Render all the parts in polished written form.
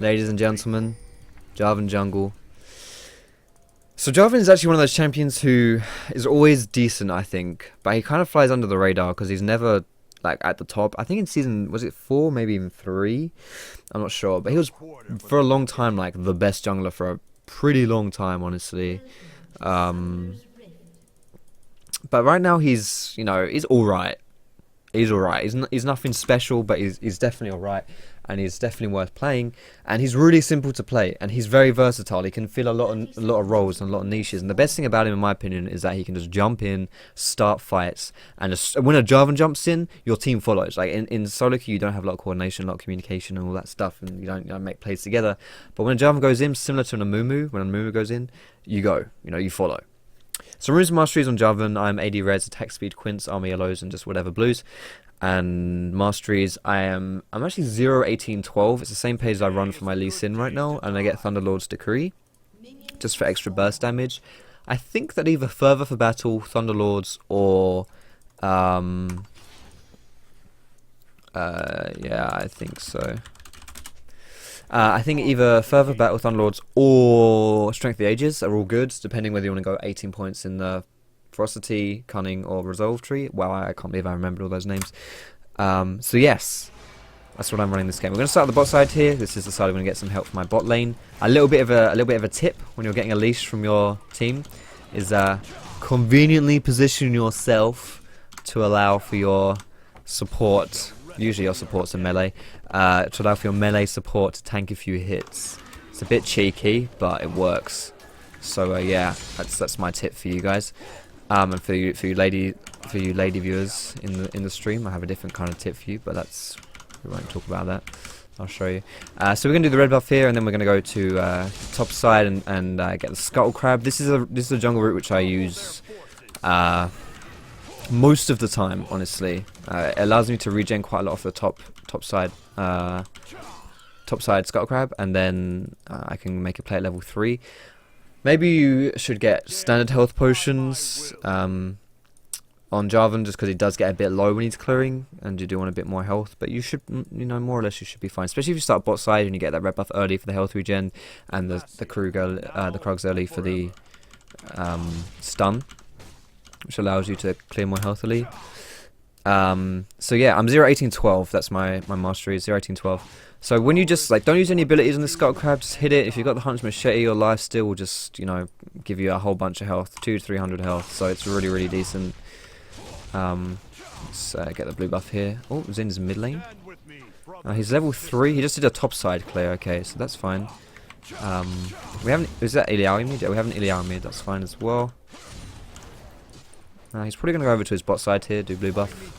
ladies and gentlemen, Jarvan jungle. So Jarvan is actually one of those champions who is always decent, I think, but he kind of flies under the radar because he's never like at the top. I think in season, was it 4, maybe even 3? I'm not sure, but he was for a long time like the best jungler for a pretty long time, honestly. But right now he's, you know, he's all right. He's all right. He's nothing special, but he's definitely all right, and he's definitely worth playing. And he's really simple to play, and he's very versatile. He can fill a lot of roles and a lot of niches. And the best thing about him, in my opinion, is that he can just jump in, start fights, and just, when a Jarvan jumps in, your team follows. Like in solo queue, you don't have a lot of coordination, a lot of communication, and all that stuff, and you don't make plays together. But when a Jarvan goes in, similar to an Amumu, when an Amumu goes in, you go. You know, you follow. So runes and masteries on Jarvan, I'm AD reds, attack speed, Quints, armor yellows, and just whatever blues. And masteries, I'm actually 0, 18, 12. It's the same page I run for my Lee Sin right now, and I get Thunderlords Decree, just for extra burst damage. I think that either Fervor for battle, Thunderlords, or yeah, I think so. I think either Fervor, Battle, Thunderlords, or Strength of the Ages are all good, depending whether you want to go 18 points in the Ferocity, Cunning, or Resolve tree. Wow, I can't believe I remembered all those names. So yes, that's what I'm running this game. We're going to start at the bot side here. This is the side I'm going to get some help from my bot lane. A little bit of a tip when you're getting a leash from your team is conveniently position yourself to allow for your support. Usually your support's a melee. To allow for your melee support to tank a few hits. It's a bit cheeky, but it works. So yeah, that's my tip for you guys. And for you lady viewers in the stream, I have a different kind of tip for you, but we won't talk about that. I'll show you. So we're gonna do the red buff here, and then we're gonna go to top side and get the scuttle crab. This is a jungle route which I use most of the time, honestly. It allows me to regen quite a lot off the top side scuttle crab, and then I can make a play at level 3. Maybe you should get standard health potions on Jarvan, just because he does get a bit low when he's clearing, and you do want a bit more health. But you should, you know, more or less you should be fine. Especially if you start bot side and you get that red buff early for the health regen, and the Krugs early for the stun, which allows you to clear more healthily. So yeah, I'm 0, 18, 12. That's my mastery, 0, 18, 12. So when you just don't use any abilities on the scuttle crab, just hit it. If you've got the hunter's machete, your lifesteal will just, you know, give you a whole bunch of health, 200 to 300 health. So it's really decent. Let's get the blue buff here. Oh, Zin's mid lane. He's level 3. He just did a top side clear. Okay, so that's fine. We haven't. Is that Iliao mid? Yeah, we have an Iliao mid. That's fine as well. He's probably gonna go over to his bot side here, do blue buff.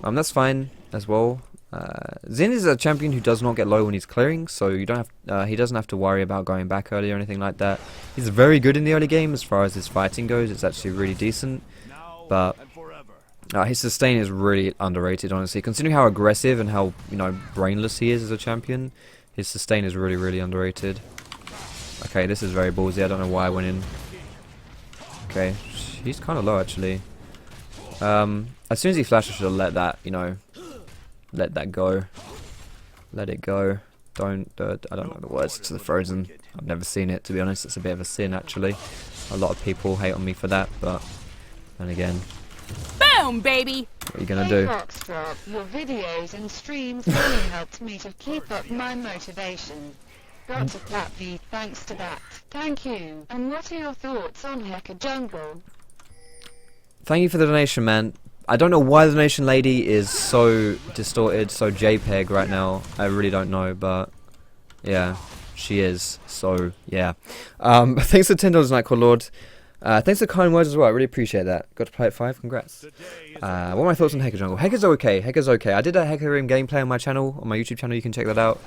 That's fine as well. Zin is a champion who does not get low when he's clearing, so you don't have. He doesn't have to worry about going back early or anything like that. He's very good in the early game as far as his fighting goes. It's actually really decent, but his sustain is really underrated, honestly. Considering how aggressive and how, you know, brainless he is as a champion, his sustain is really underrated. Okay, this is very ballsy. I don't know why I went in. Okay, he's kind of low actually. As soon as he flashed, I should have let that, you know. Let that go. Let it go. I don't know the words to the Frozen. I've never seen it, to be honest. It's a bit of a sin, actually. A lot of people hate on me for that, but then again, boom, baby. What are you gonna do? Foxdrop, your videos and streams really helped me to keep up my motivation. Got to clap thee thanks to that. Thank you. And what are your thoughts on Hacker Jungle? Thank you for the donation, man. I don't know why the donation lady is so distorted, so JPEG right now. I really don't know, but yeah, she is. So yeah. Thanks for $10 Nightcrawler Lord. Thanks for kind words as well. I really appreciate that. Got to play at 5. Congrats. What are my thoughts on Hacker Jungle? Hacker's okay. Hacker's okay. I did a Hacker Room gameplay on my channel, on my YouTube channel. You can check that out.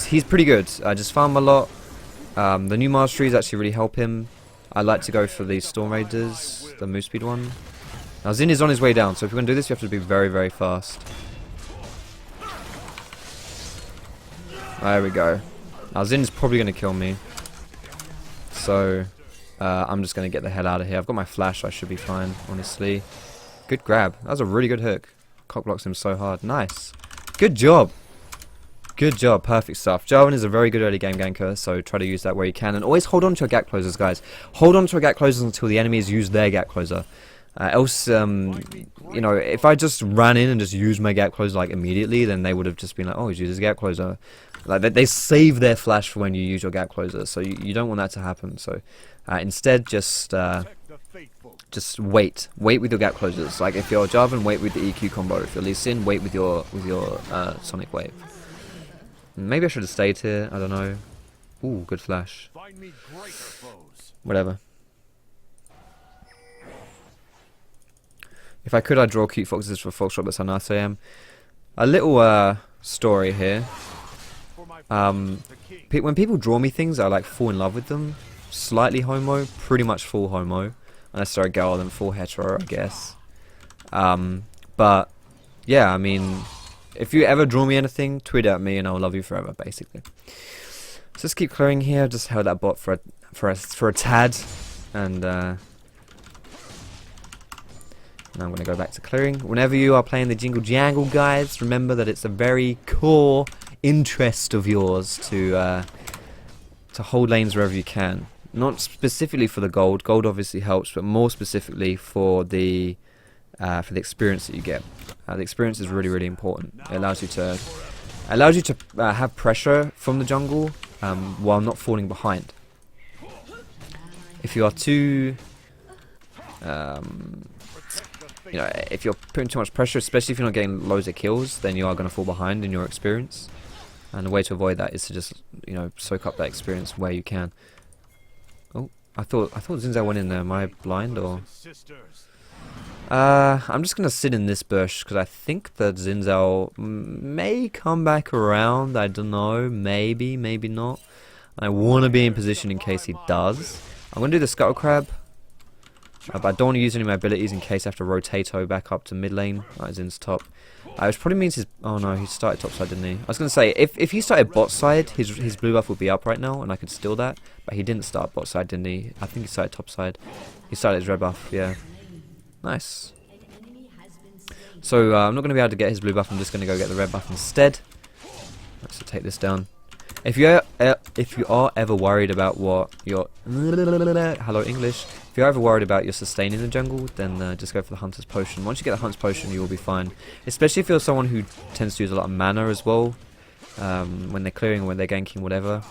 He's pretty good. I just farm a lot. The new masteries actually really help him. I like to go for the Storm Raiders, the move speed one. Now Zin is on his way down, so if we're going to do this, you have to be very fast. There we go. Now Zin is probably going to kill me. So I'm just going to get the hell out of here. I've got my flash, so I should be fine, honestly. Good grab. That was a really good hook. Cock blocks him so hard. Nice. Good job. Good job, perfect stuff. Jarvan is a very good early game ganker, so try to use that where you can. And always hold on to your gap closers, guys. Hold on to your gap closers until the enemies use their gap closer. Else, you know, if I just ran in and just used my gap closer like immediately, then they would have just been like, oh, he's used his gap closer. Like they save their flash for when you use your gap closer, so you don't want that to happen. So instead, just wait with your gap closers. Like if you're Jarvan, wait with the EQ combo. If you're Lee Sin, wait with your Sonic Wave. Maybe I should have stayed here. I don't know. Ooh, good flash. Whatever. If I could, I'd draw cute foxes for Foxdrop. That's how nice I am. A little story here. When people draw me things, I like fall in love with them. Slightly homo, pretty much full homo. Unless they're a girl, then full hetero, I guess. But yeah, I mean, if you ever draw me anything, tweet at me and I'll love you forever, basically. So let's keep clearing here. Just held that bot for a tad, and now I'm going to go back to clearing. Whenever you are playing the Jingle Jangle, guys, remember that it's a very core interest of yours to hold lanes wherever you can. Not specifically for the gold. Gold obviously helps, but more specifically for the experience that you get. The experience is really, really important. It allows you to have pressure from the jungle while not falling behind. If you are too you know, if you're putting too much pressure, especially if you're not getting loads of kills, then you are going to fall behind in your experience. And the way to avoid that is to just, you know, soak up that experience where you can. Oh, I thought Zinzao went in there. Am I blind or? I'm just going to sit in this bush because I think that Zinzao may come back around. I don't know. Maybe, maybe not. I want to be in position in case he does. I'm going to do the Scuttle Crab. But I don't want to use any of my abilities in case I have to rotato back up to mid lane. Right, Zin's top. Which probably means his... Oh no, he started top side, didn't he? I was going to say, if he started bot side, his blue buff would be up right now, and I could steal that. But he didn't start bot side, didn't he? I think he started top side. He started his red buff, yeah. Nice. So I'm not going to be able to get his blue buff, I'm just going to go get the red buff instead. Let's take this down. If you are ever worried about what your... Hello English. If you're ever worried about your sustain in the jungle, then just go for the Hunter's Potion. Once you get the Hunter's Potion, you will be fine. Especially if you're someone who tends to use a lot of mana as well. When they're clearing or when they're ganking, whatever.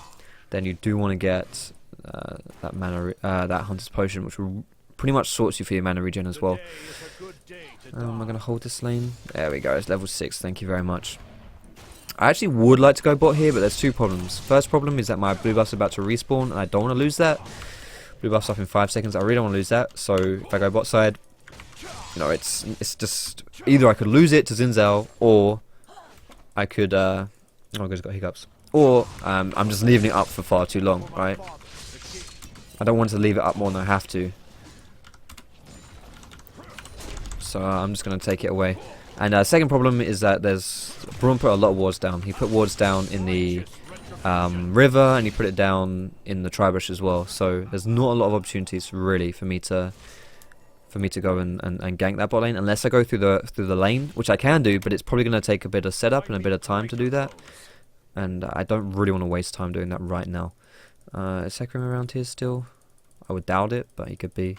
Then you do want to get that mana, that Hunter's Potion, which will pretty much sorts you for your mana regen as well. Am I going to hold this lane? There we go, it's level 6, thank you very much. I actually would like to go bot here, but there's two problems. First problem is that my blue buff's about to respawn, and I don't want to lose that. Blue buff's off in 5 seconds, I really don't want to lose that. So if I go bot side, you know, it's just either I could lose it to Zinzao, or I could oh, I just got hiccups. Or I'm just leaving it up for far too long, right? I don't want to leave it up more than I have to. So I'm just going to take it away. And second problem is that Braun put a lot of wards down. He put wards down in the river, and he put it down in the Tribush as well. So there's not a lot of opportunities really for me to go and gank that bot lane, unless I go through the lane, which I can do, but it's probably going to take a bit of setup and a bit of time to do that. And I don't really want to waste time doing that right now. Is Hecarim around here still? I would doubt it, but he could be.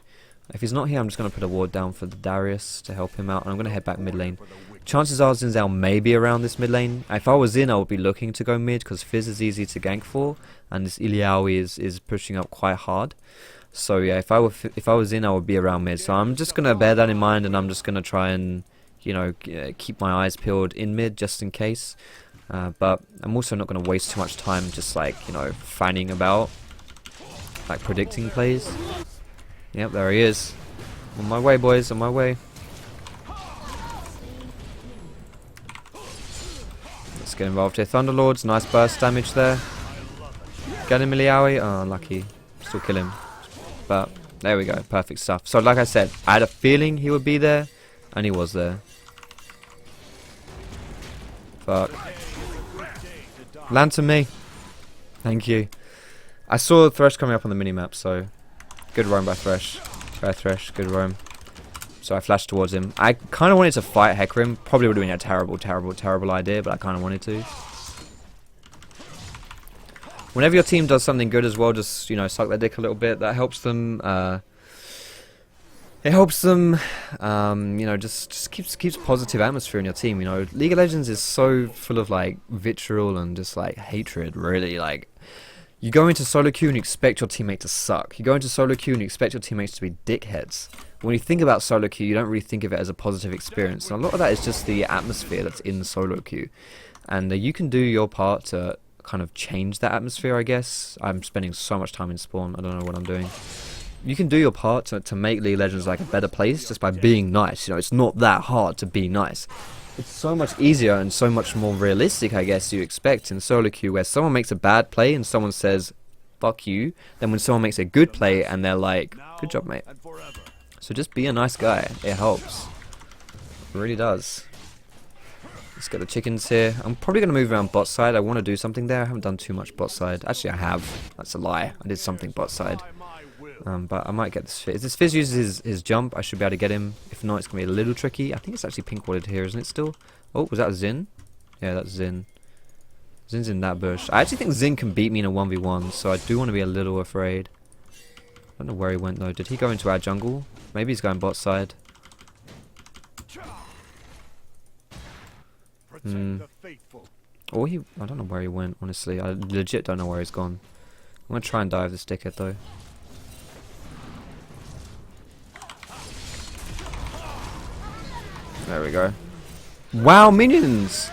If he's not here, I'm just going to put a ward down for the Darius to help him out, and I'm going to head back mid lane. Chances are Zinzao may be around this mid lane. If I was in, I would be looking to go mid, because Fizz is easy to gank for, and this Iliawi is pushing up quite hard. So yeah, if I was in, I would be around mid. So I'm just going to bear that in mind, and I'm just going to try and, you know, keep my eyes peeled in mid, just in case. But I'm also not going to waste too much time just, like, you know, fanning about, like predicting plays. Yep, there he is. On my way, boys, on my way. Let's get involved here. Thunderlords, nice burst damage there. Get him, Miliawi. Oh, unlucky. Still kill him. But, there we go. Perfect stuff. So, like I said, I had a feeling he would be there, and he was there. Fuck. Land to me. Thank you. I saw Thresh coming up on the minimap, so... Good roam by Thresh. Thresh, good roam. So I flashed towards him. I kind of wanted to fight Hecarim. Probably would have been a terrible, terrible, terrible idea, but I kind of wanted to. whenever your team does something good as well, just, you know, suck their dick a little bit. That helps them. It helps them, you know, just keeps positive atmosphere in your team. You know, League of Legends is so full of like vitriol and just like hatred. Really, like you go into solo queue and you expect your teammate to suck. You go into solo queue and you expect your teammates to be dickheads. When you think about solo queue, you don't really think of it as a positive experience. And a lot of that is just the atmosphere that's in solo queue, and you can do your part to kind of change that atmosphere. I guess I'm spending so much time in spawn. I don't know what I'm doing. You can do your part to make League of Legends like a better place just by being nice. You know, it's not that hard to be nice. It's so much easier and so much more realistic, I guess, you expect in solo queue, where someone makes a bad play and someone says, fuck you, then when someone makes a good play and they're like, good job, mate. So just be a nice guy. It helps. It really does. Let's get the chickens here. I'm probably going to move around bot side. I want to do something there. I haven't done too much bot side. Actually, I have. That's a lie. I did something bot side. But I might get this Fizz. If this Fizz uses his jump, I should be able to get him. If not, it's going to be a little tricky. I think it's actually pink warded here, isn't it still? Oh, was that Xin? Yeah, that's Xin. Xin's in that bush. I actually think Xin can beat me in a 1v1, so I do want to be a little afraid. I don't know where he went, though. Did he go into our jungle? Maybe he's going bot side. Or I don't know where he went, honestly. I legit don't know where he's gone. I'm going to try and dive this dickhead, though. There we go. Wow, minions!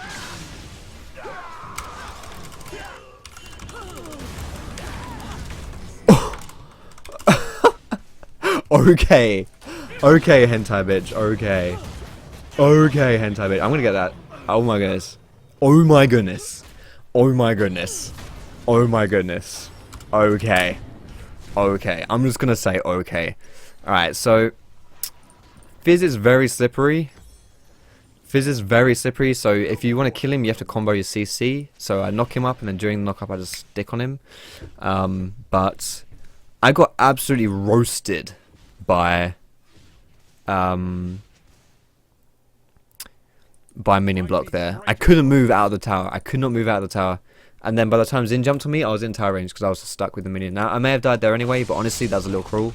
Okay. Okay, hentai bitch. Okay. Okay, hentai bitch. I'm gonna get that. Oh my goodness. Oh my goodness. Oh my goodness. Oh my goodness. Okay. Okay. I'm just gonna say okay. Alright, so Fizz is very slippery. Fizz is very slippery, so if you want to kill him, you have to combo your CC. So I knock him up, and then during the knock up, I just stick on him. But I got absolutely roasted by minion block there. I couldn't move out of the tower. I could not move out of the tower. And then by the time Xin jumped on me, I was in tower range because I was stuck with the minion. Now, I may have died there anyway, but honestly, that was a little cruel.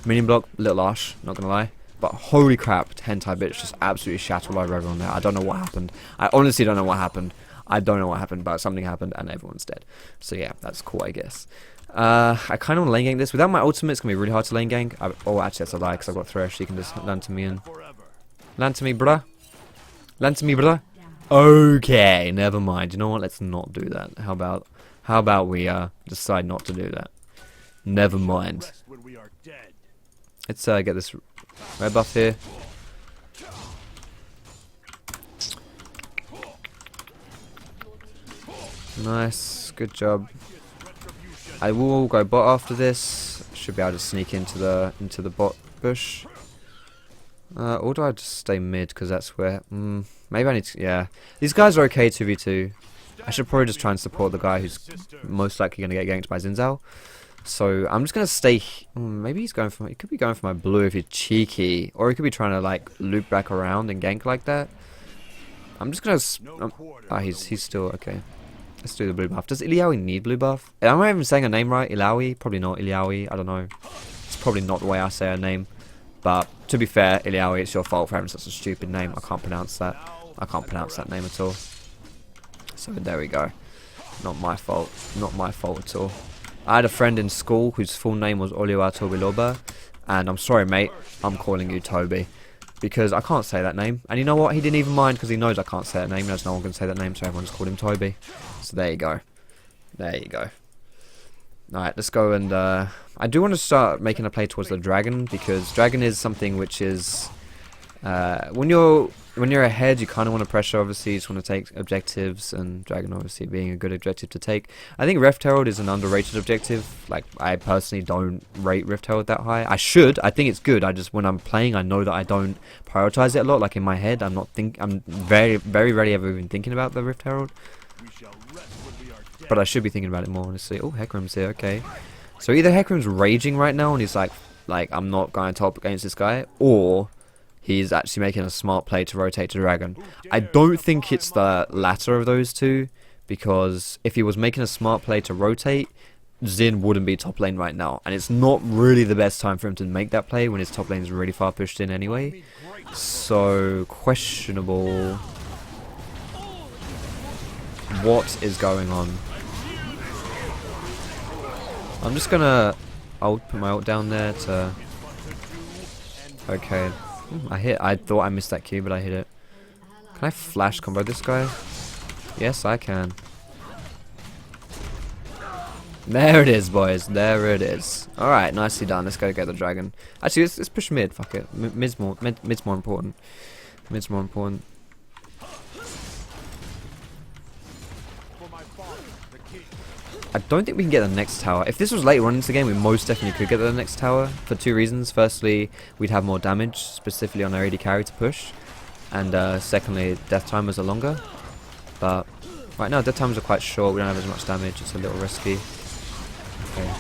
Minion block, a little harsh, not gonna lie. But holy crap, hentai bitch just absolutely shat all over everyone there. I don't know what happened. I honestly don't know what happened. I don't know what happened, but something happened and everyone's dead. So yeah, that's cool, I guess. I kind of want to lane gank this. Without my ultimate, it's going to be really hard to lane gank. Oh, actually, that's a lie, because I've got Thresh. You can just land to me in. Land to me, bruh. Land to me, bruh. Okay, never mind. You know what? Let's not do that. How about we decide not to do that? Never mind. Let's get this red buff here. Nice, good job. I will go bot after this. Should be able to sneak into the bot bush. Or do I just stay mid? Because that's where. Maybe I need to. Yeah, these guys are okay 2v2. I should probably just try and support the guy who's most likely going to get ganked by Zinzao. So I'm just gonna stay. Maybe he's going for. He could be going for my blue if he's cheeky, or he could be trying to like loop back around and gank like that. I'm just gonna. He's still okay. Let's do the blue buff. Does Iliawi need blue buff? Am I even saying her name right? Ilawi? Probably not. Iliawi. I don't know. It's probably not the way I say her name. But to be fair, Iliawi, it's your fault for having such a stupid name. I can't pronounce that. I can't pronounce that name at all. So there we go. Not my fault. Not my fault at all. I had a friend in school whose full name was Oliwa Tobiloba, and I'm sorry, mate, I'm calling you Toby, because I can't say that name. And you know what? He didn't even mind, because he knows I can't say that name. He knows no one can say that name, so everyone just called him Toby. So there you go. There you go. Alright, let's go and... I do want to start making a play towards the dragon, because dragon is something which is... when you're ahead, you kind of want to pressure, obviously, you just want to take objectives, and dragon obviously being a good objective to take. I think Rift Herald is an underrated objective. Like, I personally don't rate Rift Herald that high. I should. I think it's good. I just, when I'm playing, I know that I don't prioritize it a lot. Like, in my head, I'm very, very rarely ever even thinking about the Rift Herald. But I should be thinking about it more, honestly. Oh, Hecarim's here, okay. So either Hecarim's raging right now, and he's like, I'm not going to top against this guy, or... he's actually making a smart play to rotate to dragon. I don't think it's the latter of those two, because if he was making a smart play to rotate, Xin wouldn't be top lane right now, and it's not really the best time for him to make that play when his top lane is really far pushed in anyway. So questionable. What is going on? I'm just gonna put my ult down there to. Okay, I hit. I thought I missed that Q, but I hit it. Can I flash combo this guy? Yes, I can. There it is, boys. There it is. Alright, nicely done. Let's go get the dragon. Actually, let's push mid. Fuck it. Mid's more important. Mid's more important. I don't think we can get the next tower. If this was later on into the game, we most definitely could get the next tower for two reasons. Firstly, we'd have more damage, specifically on our AD carry to push. And secondly, death timers are longer. But right now, death timers are quite short. We don't have as much damage. It's a little risky. Okay.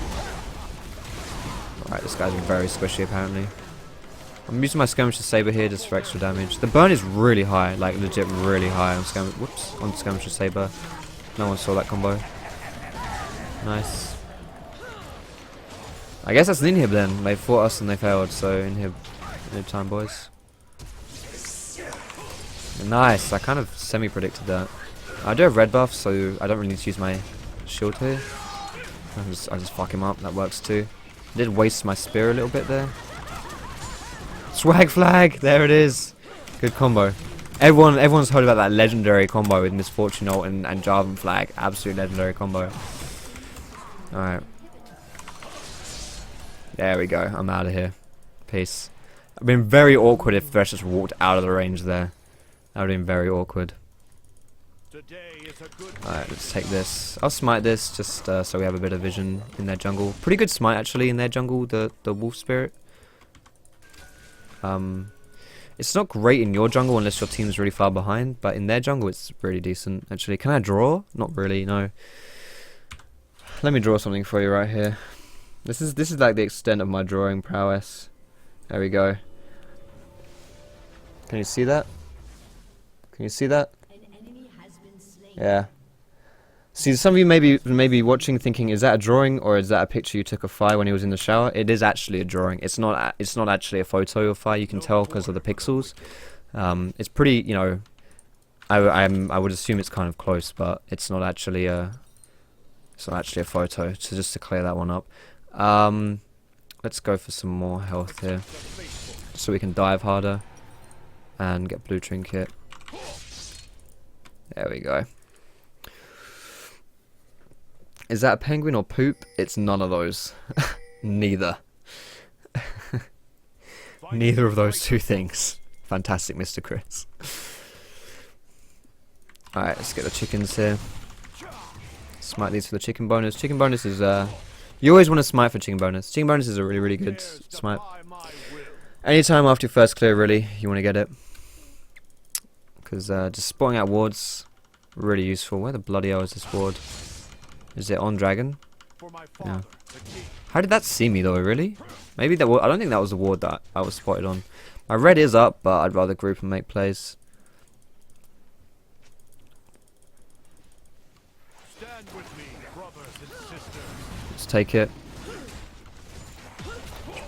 Alright, this guy's very squishy apparently. I'm using my skirmisher saber here just for extra damage. The burn is really high, like legit really high on skirmisher saber. No one saw that combo. Nice. I guess that's an inhib then. They fought us and they failed, so inhib time, boys. Nice. I kind of semi-predicted that. I do have red buff, so I don't really need to use my shield here. I just fuck him up. That works too. I did waste my spear a little bit there. Swag flag. There it is. Good combo. Everyone's heard about that legendary combo with Misfortune ult and Jarvan flag. Absolute legendary combo. Alright. There we go. I'm out of here. Peace. I've been very awkward if Thresh just walked out of the range there. That would have been very awkward. Alright, let's take this. I'll smite this just so we have a bit of vision in their jungle. Pretty good smite actually in their jungle, the wolf spirit. It's not great in your jungle unless your team's really far behind, but in their jungle it's really decent actually. Can I draw? Not really, no. Let me draw something for you right here. This is like the extent of my drawing prowess. There we go. Can you see that? Can you see that? Yeah. See, some of you may be watching thinking, is that a drawing or is that a picture you took of Fi when he was in the shower? It is actually a drawing. It's not actually a photo of Fi. You can tell because of the pixels. It's pretty, you know. I would assume it's kind of close, but it's not actually a photo. So just to clear that one up. Let's go for some more health here, so we can dive harder and get blue trinket. There we go. Is that a penguin or poop? It's none of those. Neither. Neither of those two things. Fantastic, Mr. Chris. Alright, let's get the chickens here. Smite these for the chicken bonus. Chicken bonus is, you always want to smite for chicken bonus. Chicken bonus is a really, really good smite. Anytime after your first clear, really, you want to get it. Because just spotting out wards, really useful. Where the bloody hell is this ward? Is it on dragon? Yeah. How did that see me though, really? Maybe that I don't think that was the ward that I was spotted on. My red is up, but I'd rather group and make plays. Let's take it.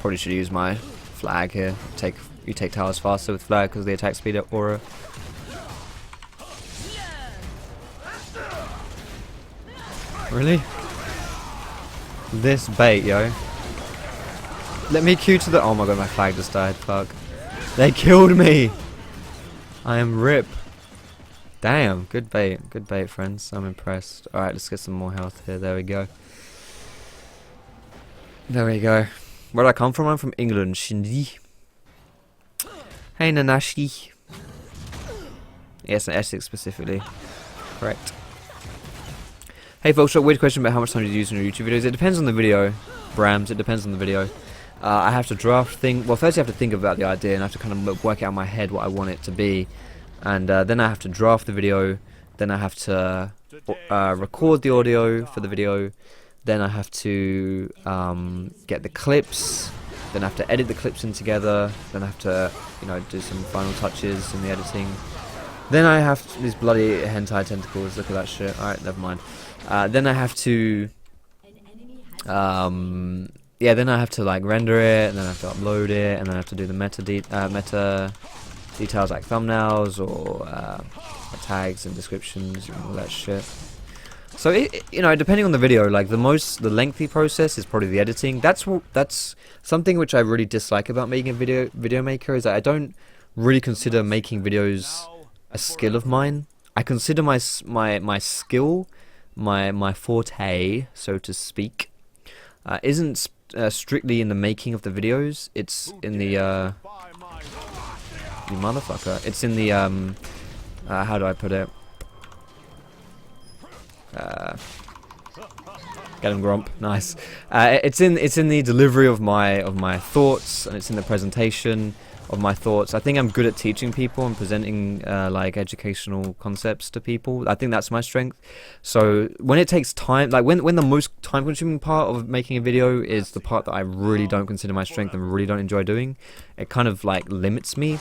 Probably should use my flag here. You take towers faster with flag because the attack speed up aura. Really? This bait, yo. Let me Q to the... Oh my god, my flag just died. Fuck. They killed me! I am rip. Damn, good bait. Good bait, friends. I'm impressed. Alright, let's get some more health here. There we go. There we go. Where did I come from? I'm from England. Shindy. Hey, Nanashi. Yes, in Essex specifically. Correct. Hey folks, a weird question about how much time do you use in your YouTube videos. It depends on the video, Brams, it depends on the video. I have to draft well first I have to think about the idea and I have to kind of work out in my head what I want it to be. And then I have to draft the video, then I have to record the audio for the video, then I have to get the clips, then I have to edit the clips in together, then I have to, you know, do some final touches in the editing. Then I have these bloody hentai tentacles. Look at that shit. Alright, never mind. Then I have to... yeah, then I have to like render it, and then I have to upload it, and then I have to do the meta details like thumbnails or tags and descriptions and all that shit. So you know, depending on the video, like the lengthy process is probably the editing. That's something which I really dislike about making a video maker, is that I don't really consider making videos a skill of mine. I consider my skill, my forte, so to speak, isn't strictly in the making of the videos. It's in the you motherfucker. It's in the how do I put it? Get him, Grump. Nice. It's in the delivery of my thoughts, and it's in the presentation of my thoughts. I think I'm good at teaching people and presenting like educational concepts to people. I think that's my strength. So when it takes time, like when the most time-consuming part of making a video is the part that I really don't consider my strength and really don't enjoy doing, it kind of like limits me,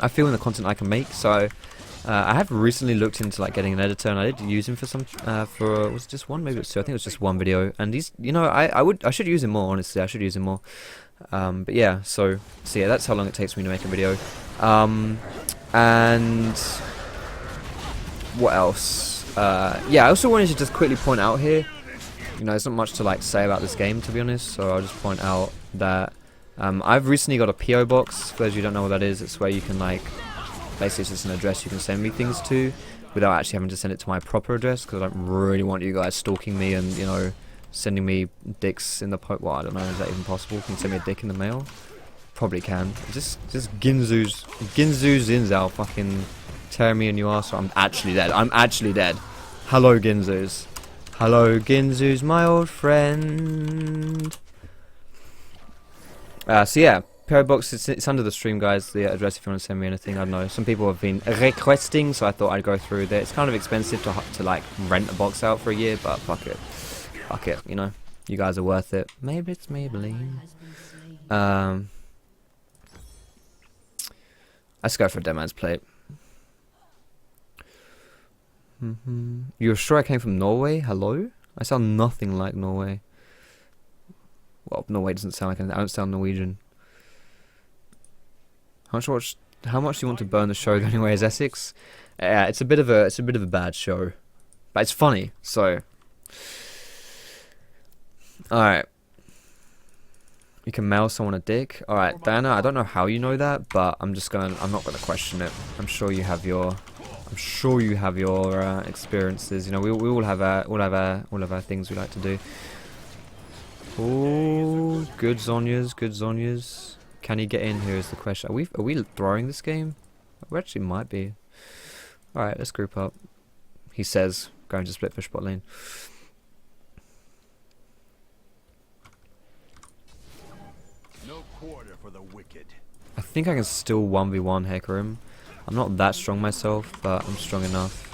I feel, in the content I can make. So I have recently looked into like getting an editor, and I did use him for some was it just one? Maybe it was two. I think it was just one video, and he's, you know, I should use him more, honestly. I should use him more. But yeah, so yeah, that's how long it takes me to make a video. And what else? Yeah, I also wanted to just quickly point out here, you know, there's not much to like say about this game, to be honest, so I'll just point out that I've recently got a PO box. For those of you who don't know what that is, it's where you can like, basically it's just an address you can send me things to without actually having to send it to my proper address, because I don't really want you guys stalking me and, you know, sending me dicks in the well, I don't know, is that even possible? Can you send me a dick in the mail? Probably can. Just Ginzu's Zinzao fucking tearing me a new arsehole. I'm actually dead. I'm actually dead. Hello, Ginzu's. Hello, Ginzu's, my old friend. So yeah, PO box, it's under the stream, guys, the address if you want to send me anything. I don't know, some people have been requesting, so I thought I'd go through there. It's kind of expensive to like rent a box out for a year, but fuck it. Fuck it, you know, you guys are worth it. Maybe it's Maybelline. Let's go for a dead man's plate. You're sure I came from Norway? Hello? I sound nothing like Norway. Well, Norway doesn't sound like anything. I don't sound Norwegian. How much do you want to burn the show anyway? Is Essex? Yeah, it's a bit of a bad show, but it's funny. So, all right. You can mail someone a dick. All right, Diana. I don't know how you know that, but I'm not gonna question it. I'm sure you have your experiences. You know, we all have our things we like to do. Oh, good Zonias, good Zonias. Can he get in here is the question. Are we throwing this game? We actually might be. Alright, let's group up. He says, going to split fish bot lane. No quarter for the wicked. I think I can still 1v1 Hecarim. I'm not that strong myself, but I'm strong enough.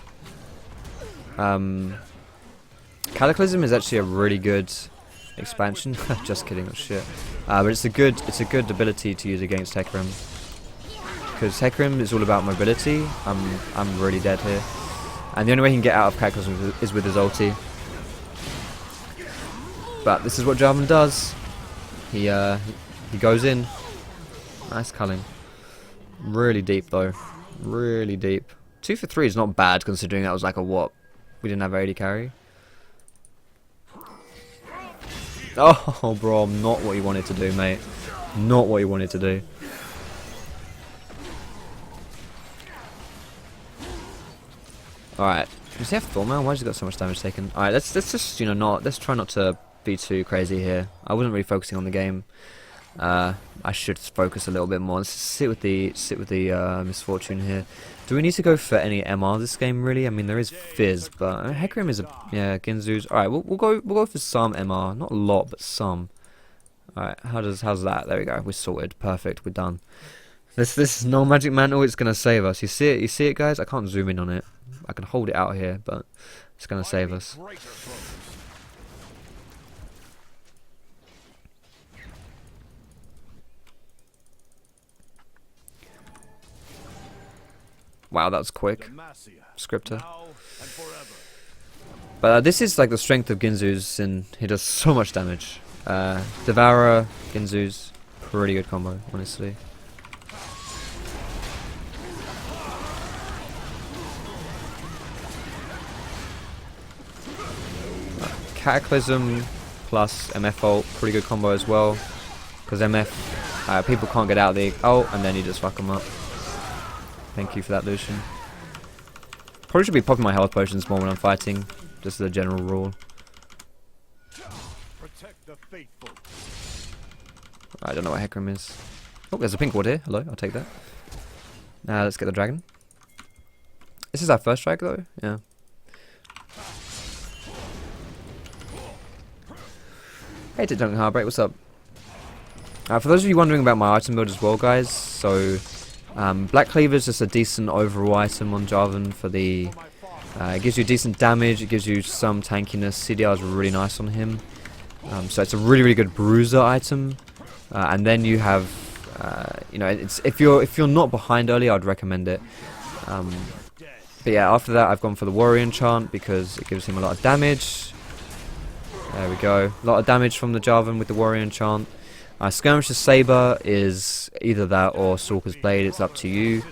Cataclysm is actually a really good expansion. Just kidding, that's shit. But it's a good ability to use against Hecarim, because Hecarim is all about mobility. I'm really dead here, and the only way he can get out of Cataclysm is with his ulti. But this is what Jarvan does. He goes in. Nice culling. Really deep though. Really deep. 2 for 3 is not bad, considering that was like a what? We didn't have 80 carry. Oh, bro, not what you wanted to do, mate. Not what you wanted to do. Alright. Does he have Thorman? Why has he got so much damage taken? Alright, let's just, you know, let's try not to be too crazy here. I wasn't really focusing on the game. I should focus a little bit more. Let's sit with the misfortune here. Do we need to go for any MR this game, really? I mean, there is Fizz, but Hecarim is yeah, Ginzu's. All right, we'll go for some MR, not a lot, but some. All right, how's that? There we go. We're sorted. Perfect. We're done. This no magic mantle. It's gonna save us. You see it, guys. I can't zoom in on it. I can hold it out here, but it's gonna save us. Wow, that was quick. Demacia, Scripter. now and forever. But this is like the strength of Ginzu's, and he does so much damage. Devourer, Ginzu's, pretty good combo, honestly. Cataclysm plus MF ult, pretty good combo as well. Because MF, people can't get out of the ult, and then you just fuck them up. Thank you for that, Lucian. Probably should be popping my health potions more when I'm fighting, just as a general rule. Protect the faithful. I don't know what Hecarim is. Oh, there's a pink ward here. Hello, I'll take that. Now let's get the dragon. This is our first strike though, yeah. Hey, Duncan Heartbreak, what's up? For those of you wondering about my item build as well, guys, so Black Cleaver is just a decent overall item on Jarvan for the. It gives you decent damage, it gives you some tankiness. CDR is really nice on him, so it's a really good bruiser item. And then you have, you know, it's if you're not behind early, I'd recommend it. But yeah, after that, I've gone for the Warrior Enchant because it gives him a lot of damage. There we go, a lot of damage from the Jarvan with the Warrior Enchant. Skirmisher's Saber is either that or Stalker's Blade. It's up to you.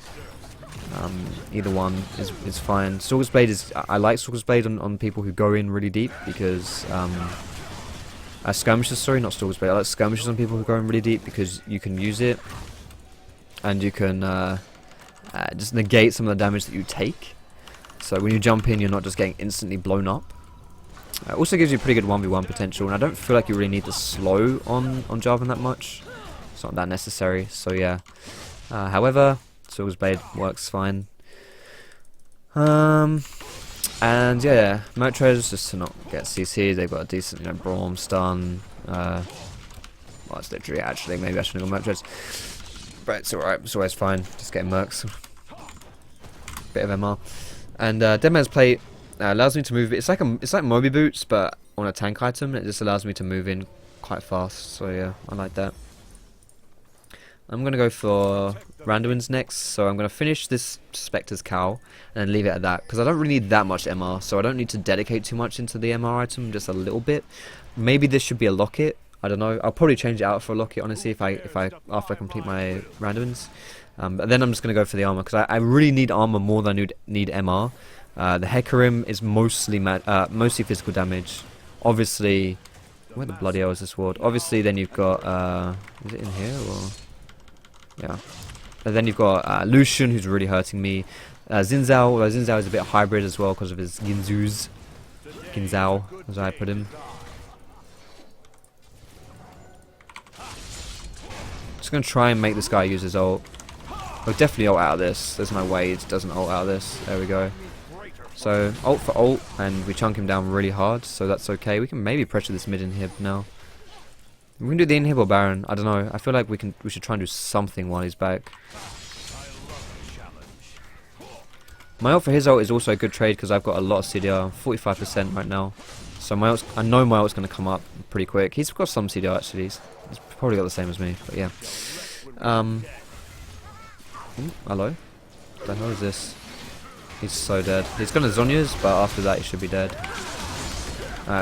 Either one is fine. Stalker's Blade is I like Stalker's Blade on people who go in really deep because Skirmishers, sorry, not Stalker's Blade. I like Skirmishers on people who go in really deep because you can use it and you can just negate some of the damage that you take. So when you jump in, you're not just getting instantly blown up. It also gives you pretty good 1v1 potential, and I don't feel like you really need to slow on Jarvan that much. It's not that necessary, so yeah. However, Stalker's Blade works fine. And yeah, Mertres, just to not get CC, they've got a decent, you know, Braum, stun. Well, it's literally, actually, maybe I shouldn't have gone Mertres. But it's alright, it's always fine, just getting mercs. Bit of MR. And Deadman's Plate allows me to move. It's like Moby Boots, but on a tank item. It just allows me to move in quite fast. So yeah, I like that. I'm gonna go for Randuin's next. So I'm gonna finish this Spectre's Cowl and then leave it at that because I don't really need that much MR. So I don't need to dedicate too much into the MR item, just a little bit. Maybe this should be a locket. I don't know. I'll probably change it out for a locket, honestly, if I after I complete my Randuins. But then I'm just gonna go for the armor because I really need armor more than I need MR. The Hecarim is mostly physical damage. Obviously, where the bloody hell is this ward? Obviously, then you've got is it in here or yeah? And then you've got Lucian, who's really hurting me. Xin-Zhao, Xin-Zhao is a bit hybrid as well because of his Ginzao, as I put him. Just gonna try and make this guy use his ult. He'll definitely ult out of this. There's no way it doesn't ult out of this. There we go. So ult for ult, and we chunk him down really hard, so that's okay. We can maybe pressure this mid inhib now. We can do the inhib or Baron. I don't know. I feel like we should try and do something while he's back. My ult for his ult is also a good trade because I've got a lot of CDR, 45% right now. So my ult's, I know my ult's going to come up pretty quick. He's got some CDR actually. He's probably got the same as me, but yeah. Hello. What the hell is this? He's so dead. He's gonna Zhonya's, but after that he should be dead.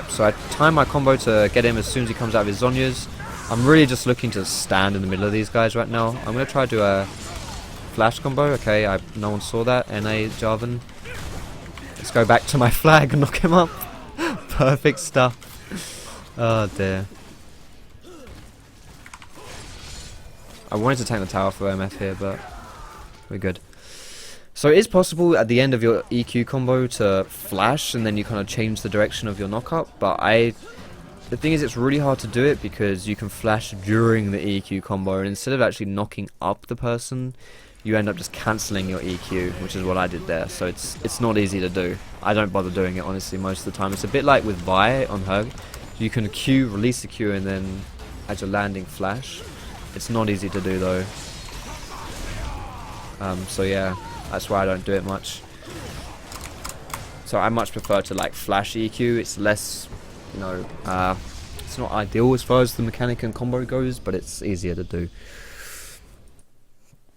So I time my combo to get him as soon as he comes out of his Zhonya's. I'm really just looking to stand in the middle of these guys right now. I'm gonna try to do a flash combo. Okay, no one saw that. NA Jarvan. Let's go back to my flag and knock him up. Perfect stuff. Oh dear. I wanted to tank the tower for MF here, but we're good. So it is possible at the end of your EQ combo to flash and then you kind of change the direction of your knockup, but the thing is it's really hard to do it because you can flash during the EQ combo and instead of actually knocking up the person, you end up just cancelling your EQ, which is what I did there, so it's not easy to do. I don't bother doing it honestly most of the time. It's a bit like with Vi on her. You can Q, release the Q and then as you're landing flash. It's not easy to do though. So yeah. That's why I don't do it much. So I much prefer to like flash EQ. It's less, you know, it's not ideal as far as the mechanic and combo goes, but it's easier to do.